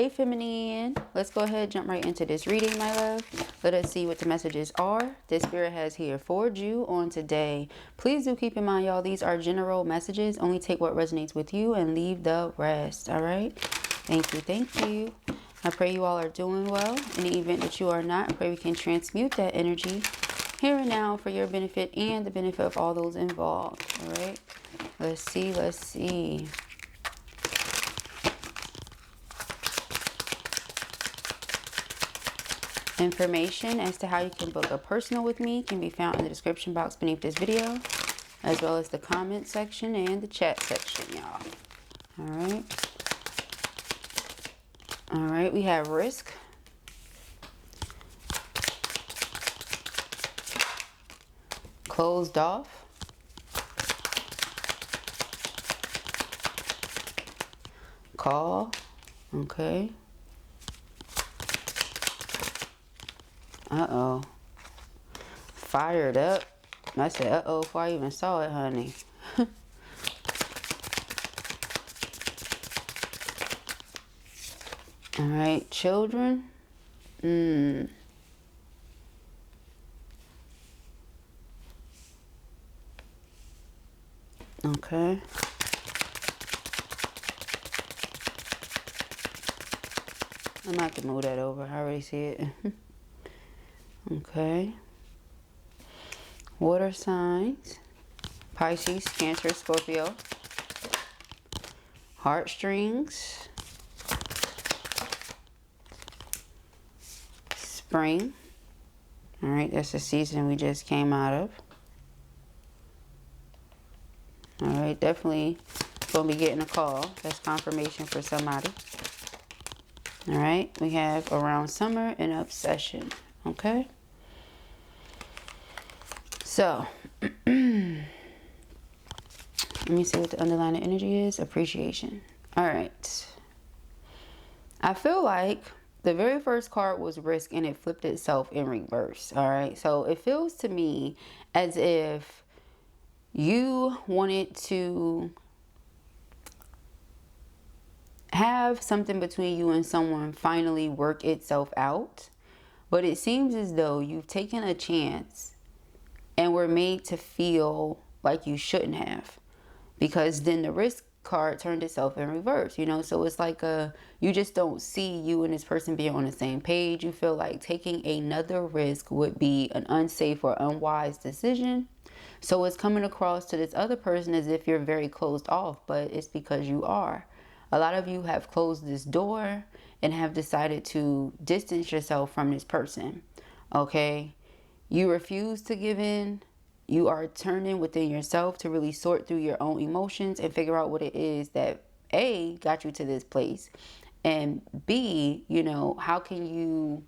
Hey feminine, let's go ahead, jump right into this reading, my love. Let us see what the messages are this spirit has here for you on today. Please do keep in mind, y'all, these are general messages. Only take what resonates with you and leave the rest. All right, thank you, thank you. I pray you all are doing well. In the event that you are not, I pray we can transmute that energy here and now for your benefit and the benefit of all those involved. All right, let's see, let's see. Information as to how you can book a personal with me can be found in the description box beneath this video, as well as the comment section and the chat section, y'all. All right, we have risk, closed off, call, okay. Uh-oh. Fired up. I said, uh-oh, before I even saw it, honey. All right, children. Okay. I'm gonna have to move that over. I already see it. Okay. Water signs. Pisces, Cancer, Scorpio. Heartstrings. Spring. All right, that's the season we just came out of. All right, definitely gonna be getting a call. That's confirmation for somebody. All right, we have around summer and obsession. Okay. So, let me see what the underlying energy is. Appreciation. All right. I feel like the very first card was risk and it flipped itself in reverse. All right. So it feels to me as if you wanted to have something between you and someone finally work itself out. But it seems as though you've taken a chance and were made to feel like you shouldn't have. Because then the risk card turned itself in reverse, you know. So it's like you just don't see you and this person being on the same page. You feel like taking another risk would be an unsafe or unwise decision. So it's coming across to this other person as if you're very closed off, but it's because you are. A lot of you have closed this door and have decided to distance yourself from this person. Okay? You refuse to give in. You are turning within yourself to really sort through your own emotions and figure out what it is that A, got you to this place, and B, you know, how can you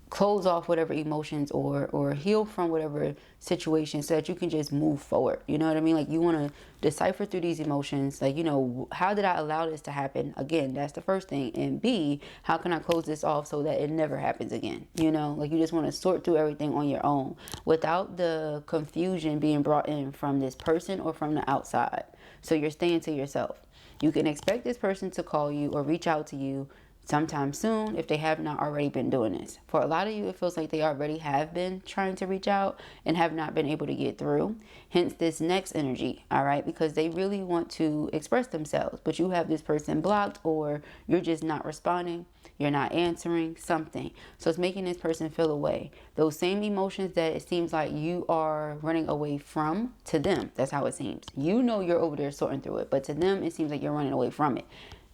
close off whatever emotions or heal from whatever situation so that you can just move forward. You know what I mean? Like, you want to decipher through these emotions. Like, you know, how did I allow this to happen? Again, that's the first thing. And B, how can I close this off so that it never happens again? You know, like, you just want to sort through everything on your own without the confusion being brought in from this person or from the outside. So you're staying to yourself. You can expect this person to call you or reach out to you sometime soon if they have not already been doing this. For a lot of you, it feels like they already have been trying to reach out and have not been able to get through. Hence this next energy, all right? Because they really want to express themselves, but you have this person blocked, or you're just not responding. You're not answering something. So it's making this person feel away. Those same emotions that it seems like you are running away from, to them, that's how it seems. You know you're over there sorting through it, but to them, it seems like you're running away from it.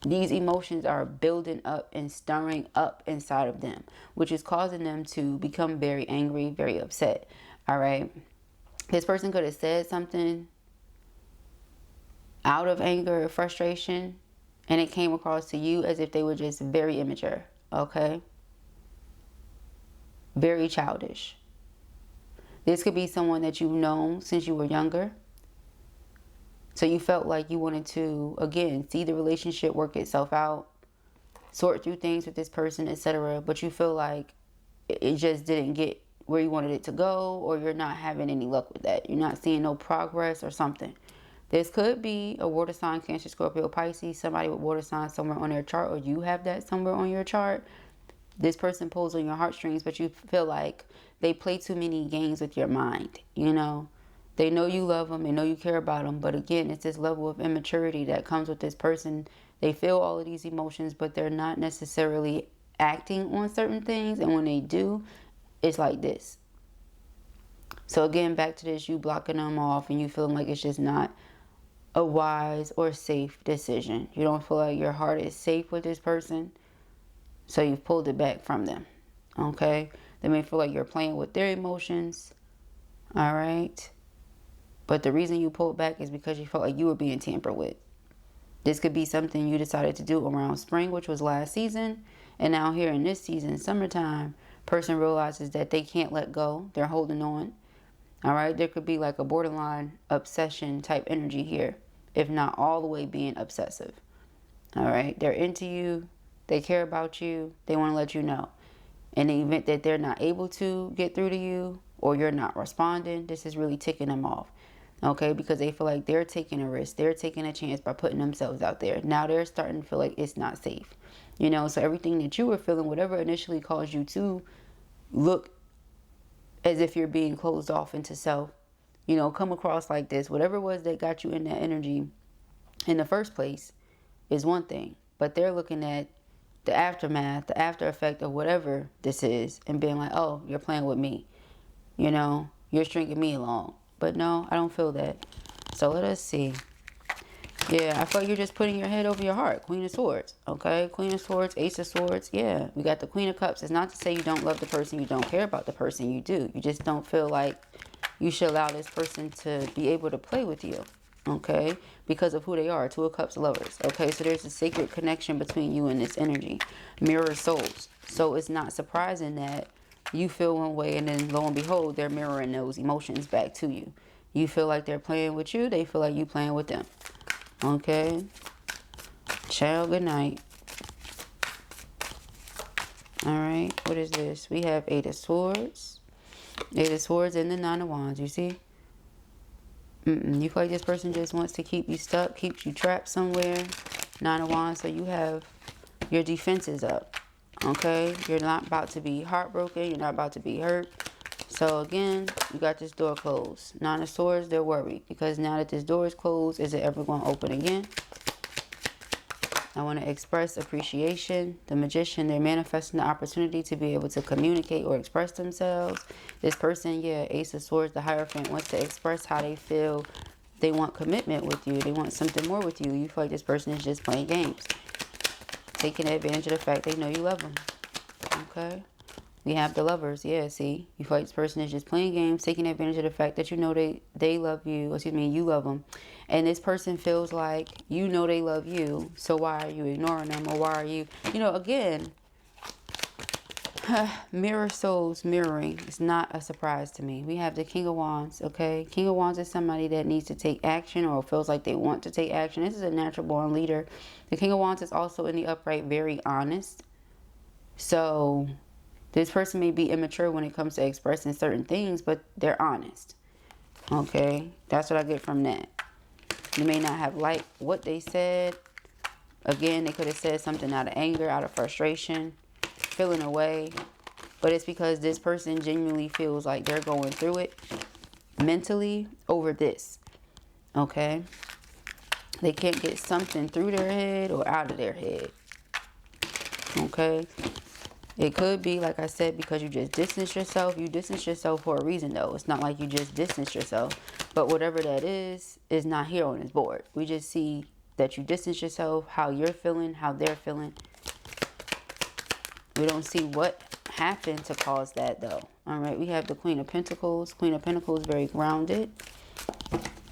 These emotions are building up and stirring up inside of them, which is causing them to become very angry, very upset. All right. This person could have said something out of anger or frustration, and it came across to you as if they were just very immature. Okay. Very childish. This could be someone that you've known since you were younger. So you felt like you wanted to, again, see the relationship work itself out, sort through things with this person, etc. But you feel like it just didn't get where you wanted it to go, or you're not having any luck with that. You're not seeing no progress or something. This could be a water sign, Cancer, Scorpio, Pisces, somebody with water signs somewhere on their chart, or you have that somewhere on your chart. This person pulls on your heartstrings, but you feel like they play too many games with your mind, you know. They know you love them, they know you care about them, but again, it's this level of immaturity that comes with this person. They feel all of these emotions, but they're not necessarily acting on certain things, and when they do, it's like this. So again, back to this, you blocking them off and you feeling like it's just not a wise or safe decision. You don't feel like your heart is safe with this person, so you've pulled it back from them. Okay, they may feel like you're playing with their emotions. All right, but the reason you pulled back is because you felt like you were being tampered with. This could be something you decided to do around spring, which was last season, and now here in this season, summertime, person realizes that they can't let go. They're holding on. All right, there could be like a borderline obsession type energy here, if not all the way being obsessive. All right, they're into you, they care about you, they want to let you know. In the event that they're not able to get through to you, or you're not responding, this is really ticking them off. Okay, because they feel like they're taking a risk, they're taking a chance by putting themselves out there. Now they're starting to feel like it's not safe. You know, so everything that you were feeling, whatever initially caused you to look as if you're being closed off into self, you know, come across like this, whatever it was that got you in that energy in the first place is one thing, but they're looking at the aftermath, the after effect of whatever this is, and being like, oh, you're playing with me, you know, you're stringing me along. But no, I don't feel that. So let us see. Yeah, I feel like you're just putting your head over your heart. Queen of Swords, okay? Queen of Swords, Ace of Swords. Yeah, we got the Queen of Cups. It's not to say you don't love the person, you don't care about the person. You do. You just don't feel like you should allow this person to be able to play with you, okay? Because of who they are. Two of Cups, lovers, okay? So there's a sacred connection between you and this energy. Mirror souls. So it's not surprising that you feel one way, and then lo and behold, they're mirroring those emotions back to you. You feel like they're playing with you, they feel like you playing with them. Okay, child, good night. All right, what is this? We have Eight of Swords. Eight of Swords and the Nine of Wands, you see? You feel like this person just wants to keep you stuck, keeps you trapped somewhere. Nine of Wands, so you have your defenses up. Okay, you're not about to be heartbroken, you're not about to be hurt. So again, you got this door closed. Nine of Swords, they're worried because now that this door is closed, is it ever going to open again? I want to express appreciation. The Magician, they're manifesting the opportunity to be able to communicate or express themselves. This person, yeah, Ace of Swords, the Hierophant, wants to express how they feel. They want commitment with you. They want something more with you. You feel like this person is just playing games, taking advantage of the fact they know you love them. Okay. We have the Lovers. Yeah, see, you feel like this person is just playing games, taking advantage of the fact that you know they love you. Excuse me, you love them. And this person feels like you know they love you. So why are you ignoring them? Or why are you, you know, again, mirror souls mirroring is not a surprise to me. We have the King of Wands, okay? King of Wands is somebody that needs to take action or feels like they want to take action. This is a natural born leader. The King of Wands is also in the upright very honest. So this person may be immature when it comes to expressing certain things, but they're honest. Okay, that's what I get from that. You may not have liked what they said. Again, they could have said something out of anger, out of frustration, feeling away. But it's because this person genuinely feels like they're going through it mentally over this. Okay, they can't get something through their head or out of their head. Okay. It could be, like I said, because you just distance yourself. You distance yourself for a reason, though. It's not like you just distance yourself. But whatever that is not here on this board. We just see that you distance yourself, how you're feeling, how they're feeling. We don't see what happened to cause that, though. All right, we have the Queen of Pentacles. Queen of Pentacles, very grounded.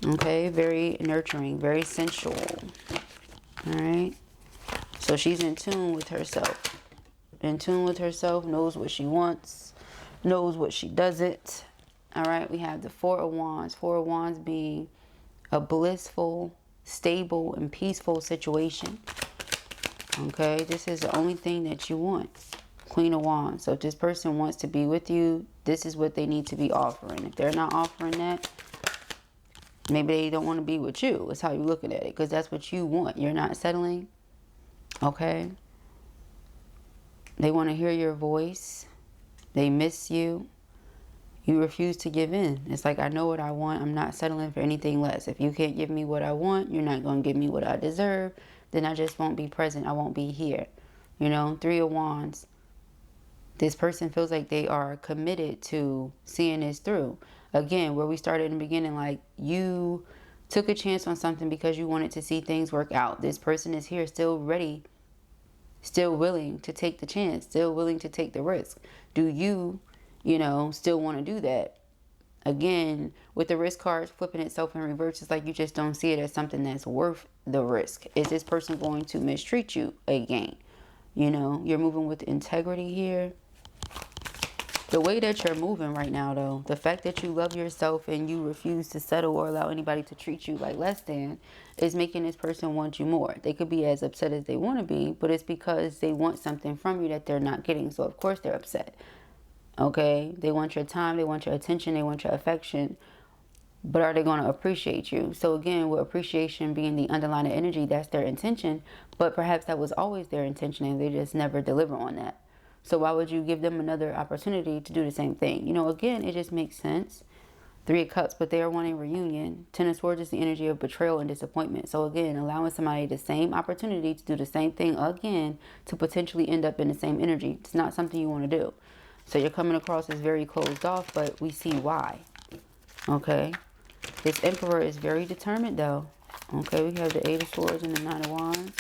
Okay, very nurturing, very sensual. All right. So she's in tune with herself. In tune with herself, knows what she wants, knows what she doesn't. All right, we have the Four of Wands. Four of Wands being a blissful, stable, and peaceful situation. Okay, this is the only thing that you want. Queen of Wands. So if this person wants to be with you, this is what they need to be offering. If they're not offering that, Maybe they don't want to be with you. It's how you're looking at it, because that's what you want. You're not settling. Okay? They want to hear your voice. They miss you. You refuse to give in. It's like, I know what I want. I'm not settling for anything less. If you can't give me what I want, you're not going to give me what I deserve, then I just won't be present. I won't be here. You know, 3 of Wands. This person feels like they are committed to seeing this through. Again, where we started in the beginning, like, you took a chance on something because you wanted to see things work out. This person is here, still ready, still willing to take the chance, still willing to take the risk. Do you, you know, still want to do that? Again, with the risk cards flipping itself in reverse, it's like you just don't see it as something that's worth the risk. Is this person going to mistreat you again? You know, you're moving with integrity here. The way that you're moving right now, though, the fact that you love yourself and you refuse to settle or allow anybody to treat you like less than, is making this person want you more. They could be as upset as they want to be, but it's because they want something from you that they're not getting. So, of course, they're upset. Okay? They want your time. They want your attention. They want your affection. But are they going to appreciate you? So, again, with appreciation being the underlying energy, that's their intention. But perhaps that was always their intention and they just never deliver on that. So why would you give them another opportunity to do the same thing? You know, again, it just makes sense. 3 of Cups, but they are wanting reunion. 10 of Swords is the energy of betrayal and disappointment. So again, allowing somebody the same opportunity to do the same thing again to potentially end up in the same energy. It's not something you want to do. So you're coming across as very closed off, but we see why. Okay. This Emperor is very determined though. Okay, we have the 8 of Swords and the 9 of Wands.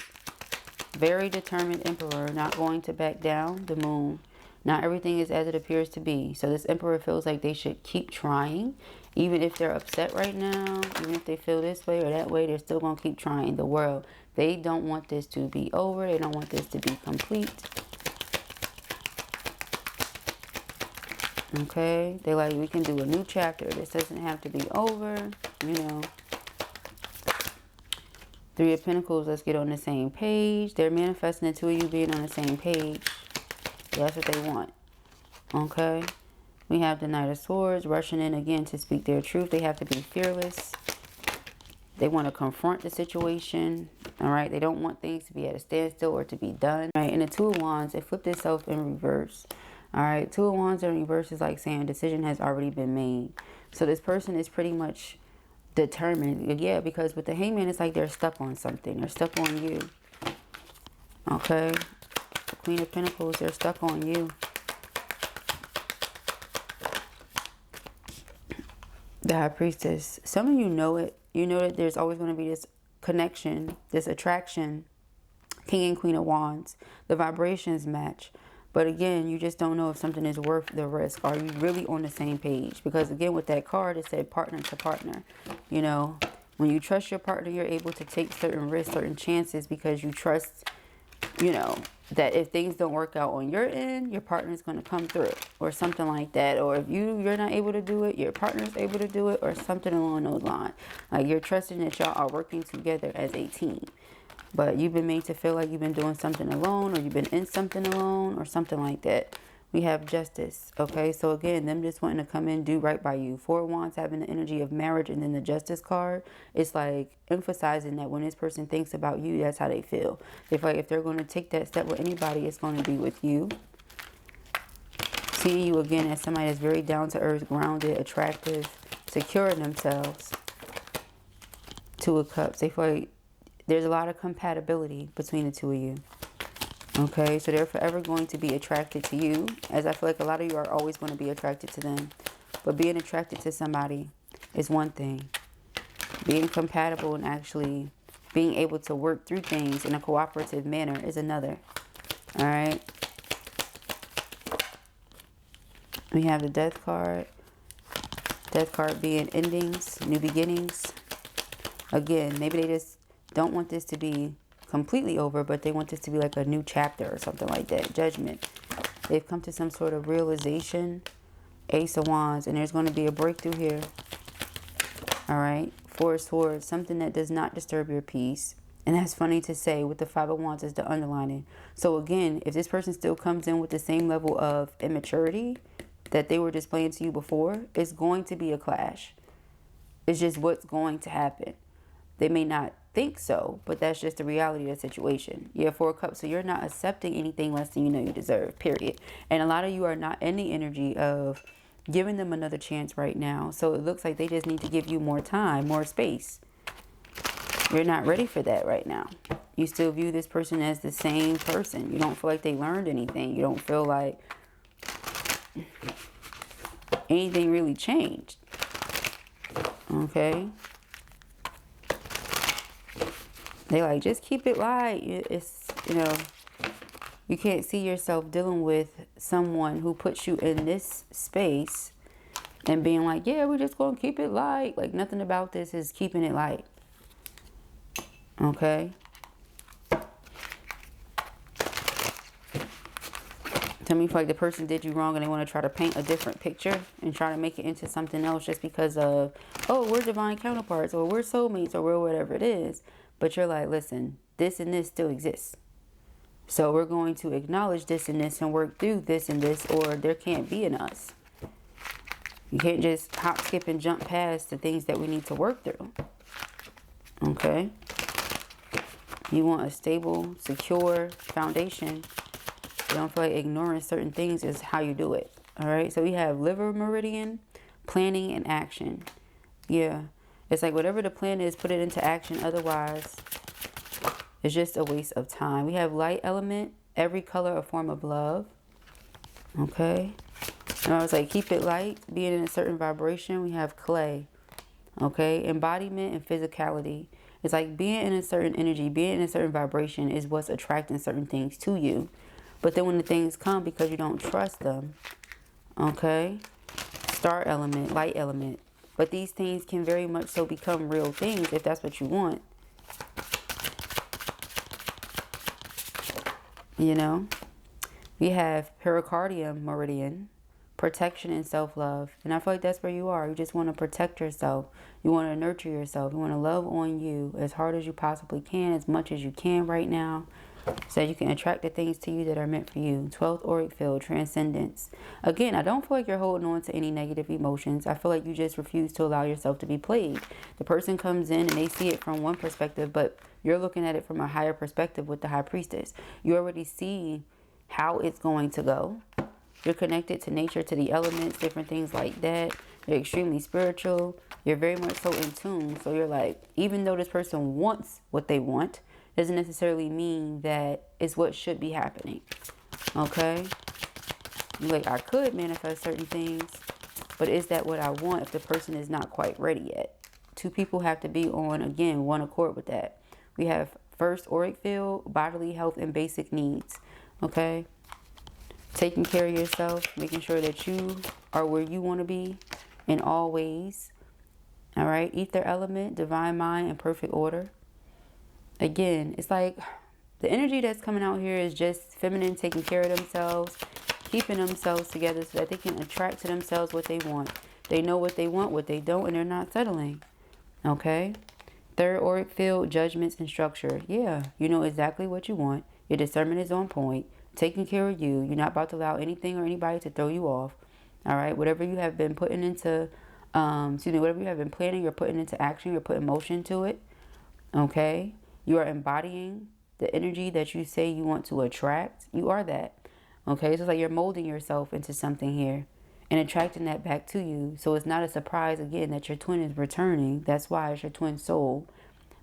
Very determined Emperor, not going to back down. The Moon. Not everything is as it appears to be. So this Emperor feels like they should keep trying. Even if they're upset right now, even if they feel this way or that way, they're still going to keep trying. The World. They don't want this to be over. They don't want this to be complete. Okay. They like, we can do a new chapter. This doesn't have to be over. You know. 3 of Pentacles, let's get on the same page. They're manifesting the 2 of you being on the same page. That's what they want. Okay. We have the Knight of Swords rushing in again to speak their truth. They have to be fearless. They want to confront the situation. All right. They don't want things to be at a standstill or to be done. All right. And the 2 of Wands, it flipped itself in reverse. All right. 2 of Wands in reverse is like saying a decision has already been made. So this person is pretty much determined. Yeah, because with the Hangman, it's like they're stuck on something. They're stuck on you. Okay. The Queen of Pentacles, they're stuck on you. The High Priestess. Some of you know it. You know that there's always going to be this connection, this attraction. King and Queen of Wands. The vibrations match. But again, you just don't know if something is worth the risk. Are you really on the same page? Because again, with that card, it said partner to partner. You know, when you trust your partner, you're able to take certain risks, certain chances because you trust, you know, that if things don't work out on your end, your partner's going to come through or something like that. Or if you're not able to do it, your partner's able to do it or something along those lines. Like you're trusting that y'all are working together as a team. But you've been made to feel like you've been doing something alone or you've been in something alone or something like that. We have Justice. Okay, so again, them just wanting to come in, do right by you. 4 of Wands having the energy of marriage and then the Justice card. It's like emphasizing that when this person thinks about you, that's how they feel. If like if they're going to take that step with anybody, it's going to be with you. Seeing you again as somebody that's very down to earth, grounded, attractive, secure in themselves. 2 of Cups. They feel like there's a lot of compatibility between the 2 of you. Okay, so they're forever going to be attracted to you. As I feel like a lot of you are always going to be attracted to them. But being attracted to somebody is one thing. Being compatible and actually being able to work through things in a cooperative manner is another. All right. We have the Death card. Death card being endings, new beginnings. Again, maybe they just don't want this to be completely over, but they want this to be like a new chapter or something like that. Judgment. They've come to some sort of realization. Ace of Wands, and there's going to be a breakthrough here. All right. 4 of Swords, something that does not disturb your peace. And that's funny to say with the 5 of Wands is the underlining. So again, if this person still comes in with the same level of immaturity that they were displaying to you before, it's going to be a clash. It's just what's going to happen. They may not think so, but that's just the reality of the situation. You have 4 cups, so you're not accepting anything less than you know you deserve, period. And a lot of you are not in the energy of giving them another chance right now. So it looks like they just need to give you more time, more space. You're not ready for that right now. You still view this person as the same person. You don't feel like they learned anything. You don't feel like anything really changed. Okay? They like, just keep it light. It's, you know, you can't see yourself dealing with someone who puts you in this space and being like, yeah, we're just going to keep it light. Like, nothing about this is keeping it light. Okay? Tell me if like the person did you wrong and they want to try to paint a different picture and try to make it into something else just because of, oh, we're divine counterparts or we're soulmates or we're whatever it is. But you're like, listen, this and this still exists. So we're going to acknowledge this and this and work through this and this, or there can't be an us. You can't just hop, skip, and jump past the things that we need to work through. Okay? You want a stable, secure foundation. You don't feel like ignoring certain things is how you do it. All right? So we have liver meridian, planning, and action. Yeah. It's like whatever the plan is, put it into action. Otherwise, it's just a waste of time. We have light element, every color a form of love. Okay. And I was like, keep it light, being in a certain vibration. We have clay. Okay. Embodiment and physicality. It's like being in a certain energy, being in a certain vibration is what's attracting certain things to you. But then when the things come, because you don't trust them. Okay. Star element, light element. But these things can very much so become real things if that's what you want. You know? We have pericardium meridian, protection and self-love. And I feel like that's where you are. You just want to protect yourself. You want to nurture yourself. You want to love on you as hard as you possibly can, as much as you can right now, so you can attract the things to you that are meant for you. 12th auric field, transcendence. Again, I don't feel like you're holding on to any negative emotions. I feel like you just refuse to allow yourself to be played. The person comes in and they see it from one perspective, but you're looking at it from a higher perspective with the high priestess. You already see how it's going to go. You're connected to nature, to the elements, different things like that. You're extremely spiritual. You're very much so in tune. So you're like, even though this person wants what they want, doesn't necessarily mean that it's what should be happening. Okay? You're like, I could manifest certain things, but is that what I want if the person is not quite ready yet? 2 people have to be on, again, one accord with that. We have first auric field, bodily health and basic needs. Okay? Taking care of yourself, making sure that you are where you want to be in all ways. All right? Ether element, divine mind, and perfect order. Again, it's like the energy that's coming out here is just feminine, taking care of themselves, keeping themselves together so that they can attract to themselves what they want. They know what they want, what they don't, and they're not settling. Okay? Third auric field, judgments and structure. Yeah, you know exactly what you want. Your discernment is on point. Taking care of you. You're not about to allow anything or anybody to throw you off. All right? Whatever you have been putting into, whatever you have been planning, you're putting into action. You're putting motion to it. Okay? You are embodying the energy that you say you want to attract. You are that. Okay? So it's like you're molding yourself into something here and attracting that back to you. So it's not a surprise, again, that your twin is returning. That's why it's your twin soul.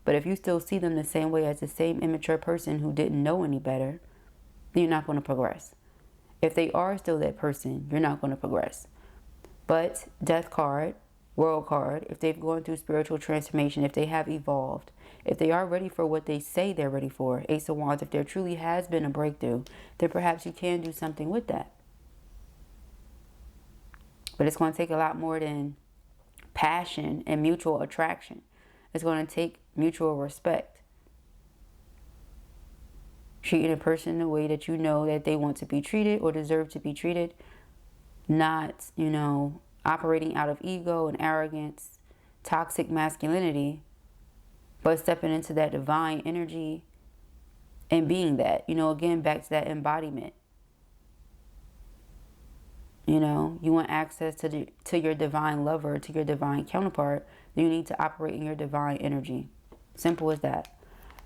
But if you still see them the same way as the same immature person who didn't know any better, then you're not going to progress. If they are still that person, you're not going to progress. But death card, world card, if they've gone through spiritual transformation, if they have evolved, if they are ready for what they say they're ready for, Ace of Wands, if there truly has been a breakthrough, then perhaps you can do something with that. But it's going to take a lot more than passion and mutual attraction. It's going to take mutual respect. Treating a person the way that you know that they want to be treated or deserve to be treated. Not, operating out of ego and arrogance, toxic masculinity, but stepping into that divine energy and being that. Again, back to that embodiment. You know, you want access to your divine lover, to your divine counterpart, then you need to operate in your divine energy. Simple as that.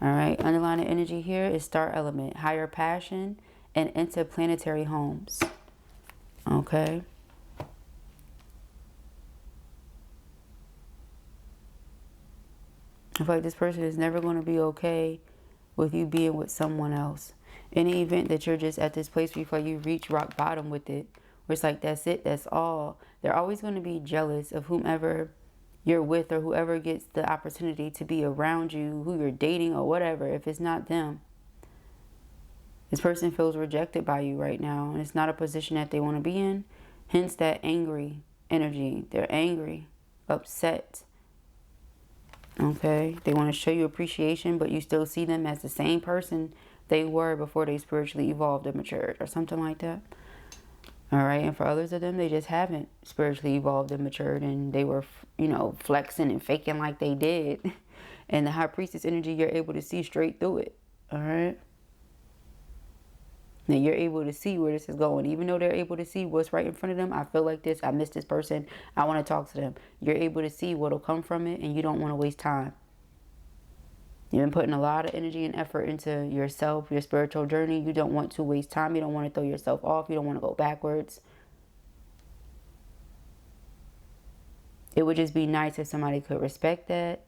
All right. Underlying energy here is star element, higher passion, and interplanetary homes. Okay. I feel like this person is never going to be okay with you being with someone else. In the event that you're just at this place where you feel like you reach rock bottom with it, where it's like, that's it, that's all. They're always going to be jealous of whomever you're with or whoever gets the opportunity to be around you, who you're dating or whatever, if it's not them. This person feels rejected by you right now, and it's not a position that they want to be in. Hence that angry energy. They're angry, upset. Okay? They want to show you appreciation, but you still see them as the same person they were before they spiritually evolved and matured or something like that. All right? And for others of them, they just haven't spiritually evolved and matured, and they were, you know, flexing and faking like they did. And the high priestess energy, you're able to see straight through it. All right? Now you're able to see where this is going. Even though they're able to see what's right in front of them, I feel like this, I miss this person, I want to talk to them. You're able to see what'll come from it, and you don't want to waste time. You've been putting a lot of energy and effort into yourself, your spiritual journey. You don't want to waste time. You don't want to throw yourself off. You don't want to go backwards. It would just be nice if somebody could respect that,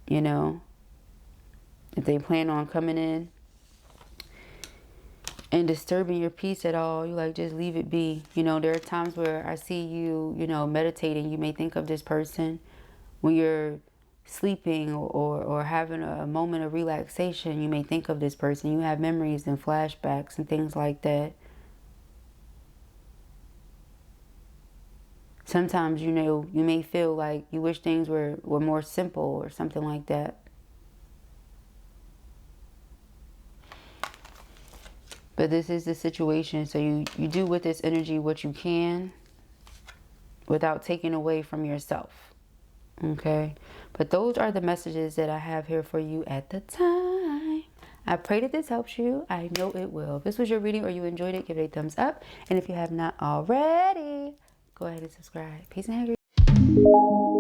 you know, if they plan on coming in and disturbing your peace at all, you like, just leave it be. You know, there are times where I see you, you know, meditating. You may think of this person when you're sleeping or having a moment of relaxation. You may think of this person. You have memories and flashbacks and things like that. Sometimes, you know, you may feel like you wish things were more simple or something like that. But this is the situation. So you do with this energy what you can without taking away from yourself. Okay? But those are the messages that I have here for you at the time. I pray that this helps you. I know it will. If this was your reading or you enjoyed it, give it a thumbs up. And if you have not already, go ahead and subscribe. Peace and happiness.